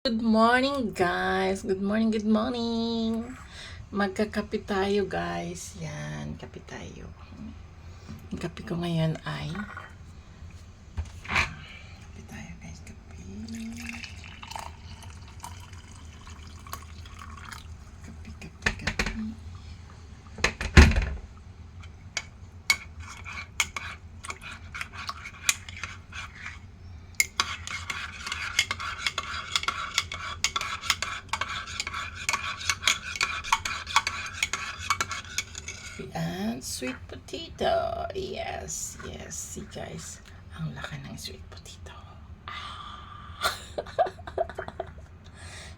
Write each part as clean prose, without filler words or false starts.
Good morning guys! Good morning, good morning! Magkakape tayo guys. Yan, kape tayo. Ang kape ko ngayon ay kape tayo guys, kape. Kape. And sweet potato. Yes. See guys, ang laki ng sweet potato.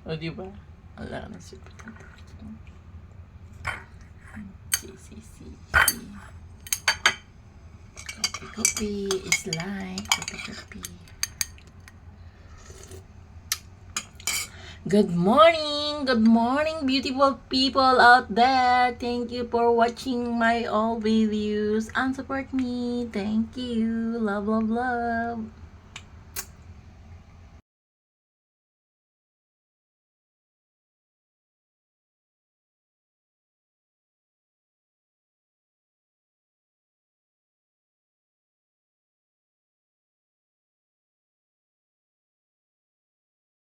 O diba? Ang laki ng sweet potato. See. Coffee is like coffee. Good morning, beautiful people out there. Thank you for watching my all videos and support me. Thank you. Love.